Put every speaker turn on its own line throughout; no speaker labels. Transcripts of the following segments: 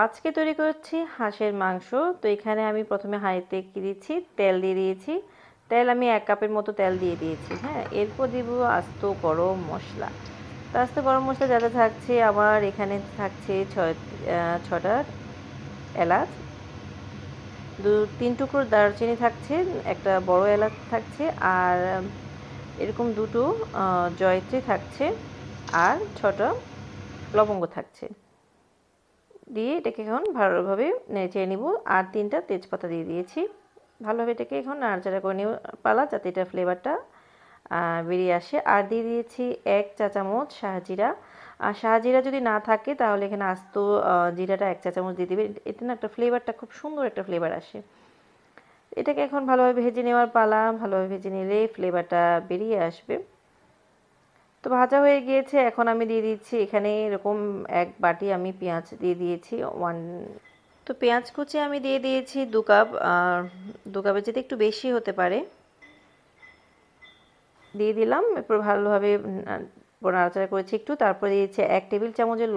আজকে তৈরি করছি হাঁসের মাংস। তো এখানে আমি প্রথমে হাঁড়িতে কি দিচ্ছি, তেল দিয়ে দিয়েছি। তেল আমি 1 কাপের মতো তেল দিয়ে দিয়েছি। হ্যাঁ, এরপর দিব আস্ত গরম মশলা। তো আস্ত গরম মশলা যা যা থাকছে, আমার এখানে থাকছে ছটা এলাচ, 3 টুকরো দারচিনি থাকছে, একটা বড় এলাচ থাকছে, আর এরকম দুটো জয়ত্রী থাকছে, আর 6টা লবঙ্গ থাকছে। দিয়ে এটাকে এখন ভালোভাবে নেড়ে নিব। আর 3টা তেজপাতা দিয়ে দিয়েছি। ভালোভাবে এটাকে এখন নাড়াচাড়া করে নেব পালা, যাতে এটা ফ্লেভারটা বেরিয়ে আসে। আর দিয়ে দিয়েছি 1 চা চামচ শাহজিরা। আর শাহজিরা যদি না থাকে তাহলে এখানে আস্ত জিরাটা 1 চা চামচ দিয়ে দিবে। এতে না একটা ফ্লেভারটা, খুব সুন্দর একটা ফ্লেভার আসে। এটাকে এখন ভালোভাবে ভেজে নেওয়ার পালা। ভালোভাবে ভেজে নিলে ফ্লেভারটা বেরিয়ে আসবে। তো ভাজা হয়ে গিয়েছে। এখন আমি দিয়ে দিচ্ছি এখানে এরকম 1 বাটি আমি পেঁয়াজ দিয়ে দিয়েছি। তো পেঁয়াজ কুচি আমি দিয়ে দিয়েছি 2 কাপ। 2 কাপের চেয়ে একটু বেশি হতে পারে। দিয়ে দিলাম। এরপর ভালোভাবে নাড়াচাড়া করেছি একটু। তারপরে দিয়েছি 1 টেবিল চামচের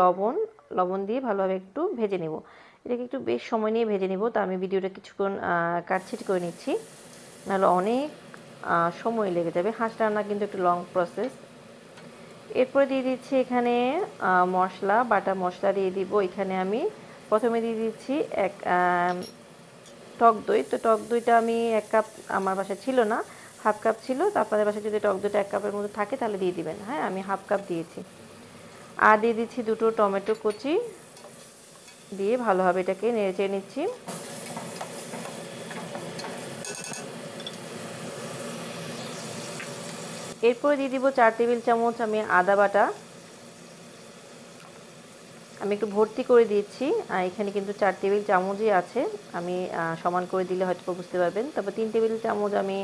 লবণ দিয়ে ভালোভাবে একটু ভেজে নেব। এটাকে একটু বেশ সময় নিয়ে ভেজে নেব। তো আমি ভিডিওটা কিছুক্ষণ কাটছিট করে নিচ্ছি, নাহলে অনেক সময় লেগে যাবে। হাঁস রান্না কিন্তু একটু লং প্রসেস। এরপরে দিয়ে দিচ্ছি এখানে বাটা মশলা দিয়ে দিব। এখানে আমি প্রথমে দিয়ে দিচ্ছি টক দই। তো টক দইটা আমি 1 কাপ, আমার বাসায় ছিল না, হাফ কাপ ছিল। তো আপনাদের বাসায় যদি টক দইটা 1 কাপের মধ্যে থাকে তাহলে দিয়ে দিবেন। হ্যাঁ, আমি হাফ কাপ দিয়েছি। আর দিয়ে দিচ্ছি 2টো টমেটো কুচি, দিয়ে ভালোভাবে এটাকে নেড়ে নিচ্ছি। এরপরে দিয়ে দিব 4 টেবিল চামচ আমি আদা বাটা। আমি একটু ভর্তি করে দিয়েছি। এখানে কিন্তু 4 টেবিল চামচই আছে। আমি সমান করে দিলে হয়তো বুঝতে পারবেন। তারপর 3 টেবিল চামচ আমি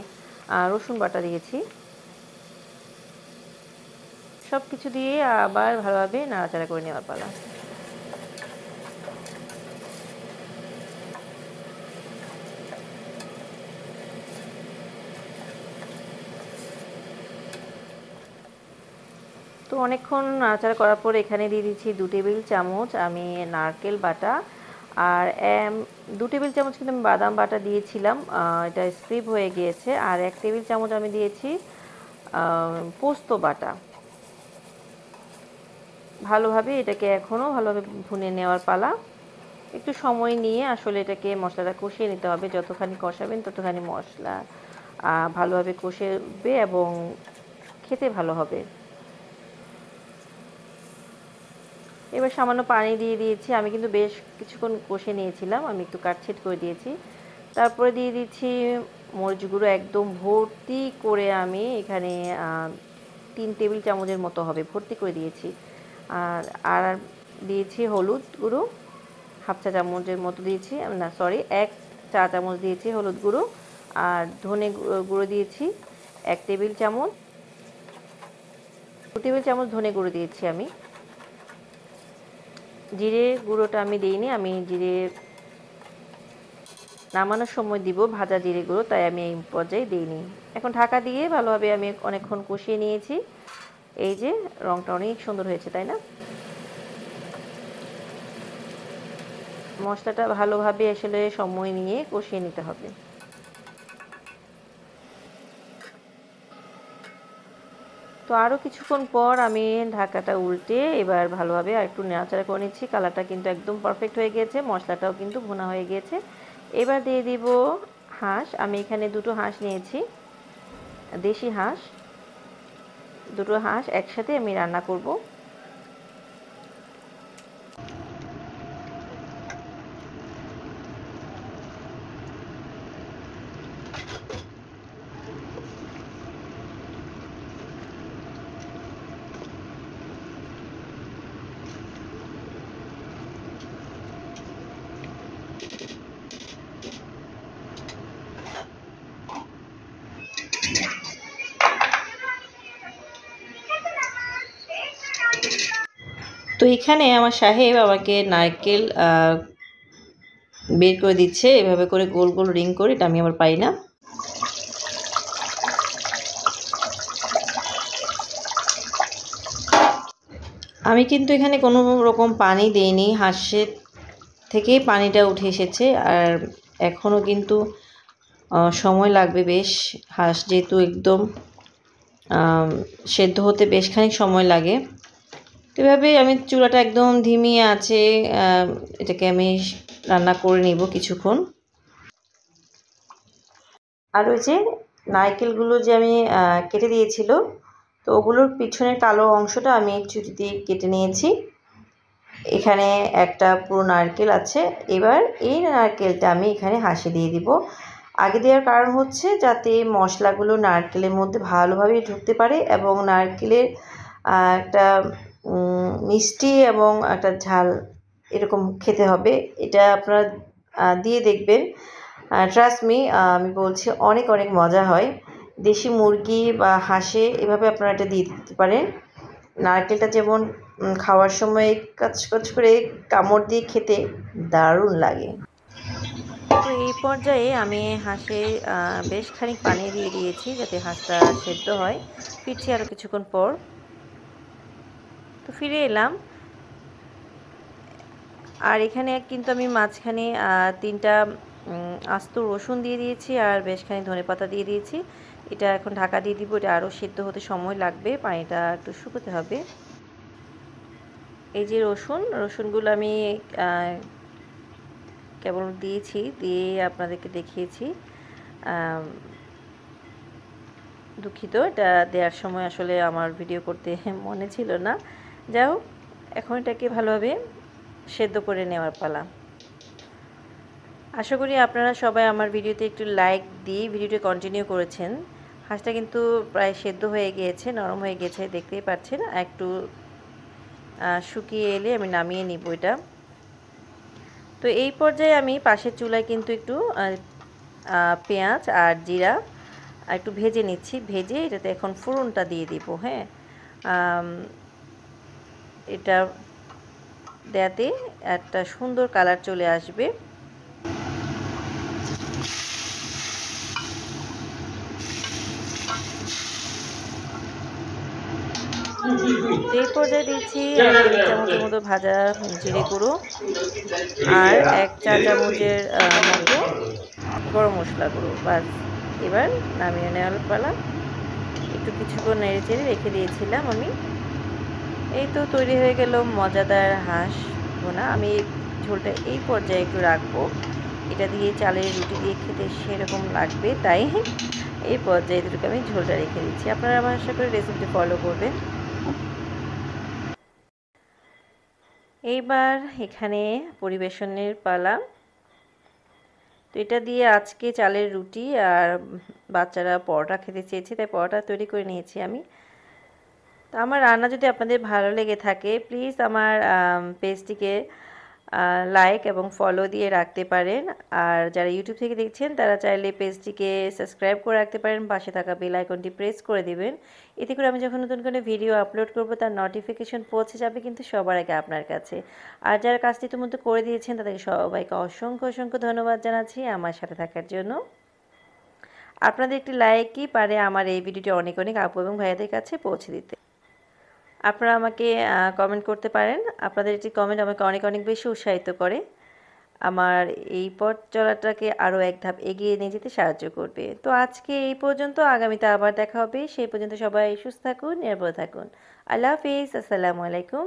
রসুন বাটা দিয়েছি। সব কিছু দিয়ে আবার ভালোভাবে নাড়াচাড়া করে নেওয়ার পালা। তো অনেকক্ষণ নাড়াচাড়া করার পর এখানে দিয়ে দিচ্ছি 2 টেবিল চামচ আমি নারকেল বাটা। আর 2 টেবিল চামচ কিন্তু আমি বাদাম বাটা দিয়েছিলাম, এটা স্ক্রিপ হয়ে গিয়েছে। আর 1 টেবিল চামচ আমি দিয়েছি পোস্ত বাটা। ভালোভাবে এটাকে এখনও ভালোভাবে ভুনে নেওয়ার পালা। একটু সময় নিয়ে আসলে এটাকে মশলাটা কষিয়ে নিতে হবে। যতখানি কষাবেন ততখানি মশলা ভালোভাবে কষবে এবং খেতে ভালো হবে। এবার সামান্য পানি দিয়ে দিয়েছি। আমি কিন্তু বেশ কিছুক্ষণ কষে নিয়েছিলাম, আমি একটু কাটছিট করে দিয়েছি। তারপরে দিয়ে দিচ্ছি মরিচ গুঁড়ো, একদম ভর্তি করে আমি এখানে 3 টেবিল চামচের মতো হবে, ভর্তি করে দিয়েছি। আর দিয়েছি হলুদ গুঁড়ো, হাফ চা চামচের মতো দিয়েছি, না সরি 1 চা চামচ দিয়েছি হলুদ গুঁড়ো। আর ধনে গুঁড়ো দিয়েছি 1 টেবিল চামচ, 2 টেবিল চামচ ধনে গুঁড়ো দিয়েছি আমি। জিরে গুঁড়োটা আমি দিইনি, আমি জিরে নামানোর সময় দিব ভাজা জিরে গুঁড়ো, তাই আমি এই পর্যায়ে দিইনি। এখন ঢাকা দিয়ে ভালোভাবে আমি অনেকক্ষণ কষিয়ে নিয়েছি। এই যে রংটা অনেক সুন্দর হয়েছে, তাই না? মশলাটা ভালোভাবে আসলে সময় নিয়ে কষিয়ে নিতে হবে। তো আরও কিছুক্ষণ পর আমি ঢাকাটা উল্টে এবার ভালোভাবে আরেকটু নাড়াচাড়া করে নিচ্ছি। কালারটা কিন্তু একদম পারফেক্ট হয়ে গিয়েছে, মশলাটাও কিন্তু ভুনা হয়ে গিয়েছে। এবার দিয়ে দিব হাঁস। আমি এখানে 2টো হাঁস নিয়েছি, দেশি হাঁস। 2টো হাঁস একসাথে আমি রান্না করব। তো এখানে আমার সাহেব আমাকে নারকেল বের করে দিচ্ছে, এভাবে করে গোল গোল রিং করে। এটা আমি আবার পাই না। আমি কিন্তু এখানে কোনো রকম পানি দেইনি, হাঁসের থেকেই পানিটা উঠে এসেছে। আর এখনও কিন্তু সময় লাগবে বেশ। হাঁস যেহেতু একদম সেদ্ধ হতে বেশ খানিক সময় লাগে। এভাবে আমি চুলাটা একদম ধিমি আছে এটাকে আমি রান্না করে নিব কিছুক্ষণ। আর ওই যে নারকেলগুলো যে আমি কেটে দিয়েছিল, তো ওগুলোর পিছনের কালো অংশটা আমি ছুরি দিয়ে কেটে নিয়েছি। এখানে একটা পুরো নারকেল আছে। এবার এই নারকেলটা আমি এখানে হাঁসে দিয়ে দিব। আগে দেওয়ার কারণ হচ্ছে যাতে মশলাগুলো নারকেলের মধ্যে ভালোভাবে ঢুকতে পারে এবং নারকেলের একটা মিষ্টি এবং একটা ঝাল এরকম খেতে হবে। এটা আপনারা দিয়ে দেখবেন। ট্রাস্ট মি, আমি বলছি অনেক অনেক মজা হয়। দেশি মুরগি বা হাঁসে এভাবে আপনারা এটা দিয়ে দিতে পারেন। নারকেলটা যেমন খাওয়ার সময় কচ করে কামড় দিয়ে খেতে দারুণ লাগে। তো এই পর্যায়ে আমি হাঁসে বেশ খানিক পানি দিয়ে দিয়েছি যাতে হাঁসটা সেদ্ধ হয়। ফিরছি আরও কিছুক্ষণ পর। তো ফিরে এলাম। আর এখানে কিন্তু আমি মাঝখানে 3টা আস্ত রসুন দিয়ে দিয়েছি আর বেশ খানিক ধনেপাতা দিয়ে দিয়েছি। এটা এখন ঢাকা দিয়ে দিব। এটা আরও সেদ্ধ হতে সময় লাগবে, পানিটা একটু শুকোতে হবে। এই যে রসুনগুলো আমি কেবল দিয়েছি, দিয়ে আপনাদেরকে দেখিয়েছি। দুঃখিত, এটা দেওয়ার সময় আসলে আমার ভিডিও করতে মনে ছিল না। যাই হোক, এখন এটাকে ভালোভাবে সেদ্ধ করে নেওয়ার পালা। আশা করি আপনারা সবাই আমার ভিডিওতে একটু লাইক দিয়ে ভিডিওটি কন্টিনিউ করেছেন। হাঁসটা কিন্তু প্রায় সেদ্ধ হয়ে গিয়েছে, নরম হয়ে গেছে, দেখতেই পাচ্ছেন। একটু শুকিয়ে এলে আমি নামিয়ে নিব এটা। তো এই পর্যায়ে আমি পাশের চুলায় কিন্তু একটু পেঁয়াজ আর জিরা একটু ভেজে নিচ্ছি। ভেজে এটাতে এখন ফোড়নটা দিয়ে দিব। হ্যাঁ, এটা দেওয়াতে একটা সুন্দর কালার চলে আসবে। এই পর্যায়ে দিচ্ছি 1 চামচের মতো ভাজা জিরে গুঁড়ো আর 1 চা চামচের মতো গরম মশলা গুঁড়ো। বাস, এবার নামিয়ে নেওয়ার পালা। একটু কিছুক্ষণ নেড়ে চেড়ে রেখে দিয়েছিলাম আমি। এই তো তৈরি হয়ে গেল মজাদার হাঁস ভুনা। আমি ঝোলটা এই পর্যায়ে একটু রাখবো। এটা দিয়ে চালের রুটি দিয়ে খেতে সেরকম লাগবে, তাই এই পর্যায়ে এটুকু আমি ঝোলটা রেখে দিচ্ছি। আপনারা আমার আশা করি রেসিপিটি ফলো করবেন। এইবার এখানে পরিবেশনের পালা। তো এটা দিয়ে আজকে চালের রুটি আর বাচ্চারা পরোটা খেতে চেয়েছে, তাই পরোটা তৈরি করে নিয়েছি আমি। তো আমার রান্না যদি আপনাদের ভালো লেগে থাকে, প্লিজ আমার পেজটিকে লাইক এবং ফলো দিয়ে রাখতে পারেন। আর যারা ইউটিউব থেকে দেখছেন তারা চাইলে পেজটিকে সাবস্ক্রাইব করে রাখতে পারেন, পাশে থাকা বেল আইকনটি প্রেস করে দিবেন। এতে করে আমি যখন নতুন কোনো ভিডিও আপলোড করব তার নোটিফিকেশন পৌঁছে যাবে কিন্তু সবার আগে আপনার কাছে। আর যারা কাজটি ইতিমধ্যে করে দিয়েছেন তাদেরকে সবাইকে অসংখ্য অসংখ্য ধন্যবাদ জানাচ্ছি আমার সাথে থাকার জন্য। আপনাদের একটি লাইকই পারে আমার এই ভিডিওটি অনেক অনেক আপু এবং ভাইয়াদের কাছে পৌঁছে দিতে। আপনারা আমাকে কমেন্ট করতে পারেন। আপনাদের একটি কমেন্ট আমাকে অনেক অনেক বেশি উৎসাহিত করে, আমার এই পথ চলাটাকে আরও এক ধাপ এগিয়ে নিয়ে যেতে সাহায্য করবে। তো আজকে এই পর্যন্ত, আগামীতে আবার দেখা হবে। সেই পর্যন্ত সবাই সুস্থ থাকুন, নিরাপদ থাকুন। আল্লাহ হাফিজ, আসসালামু আলাইকুম।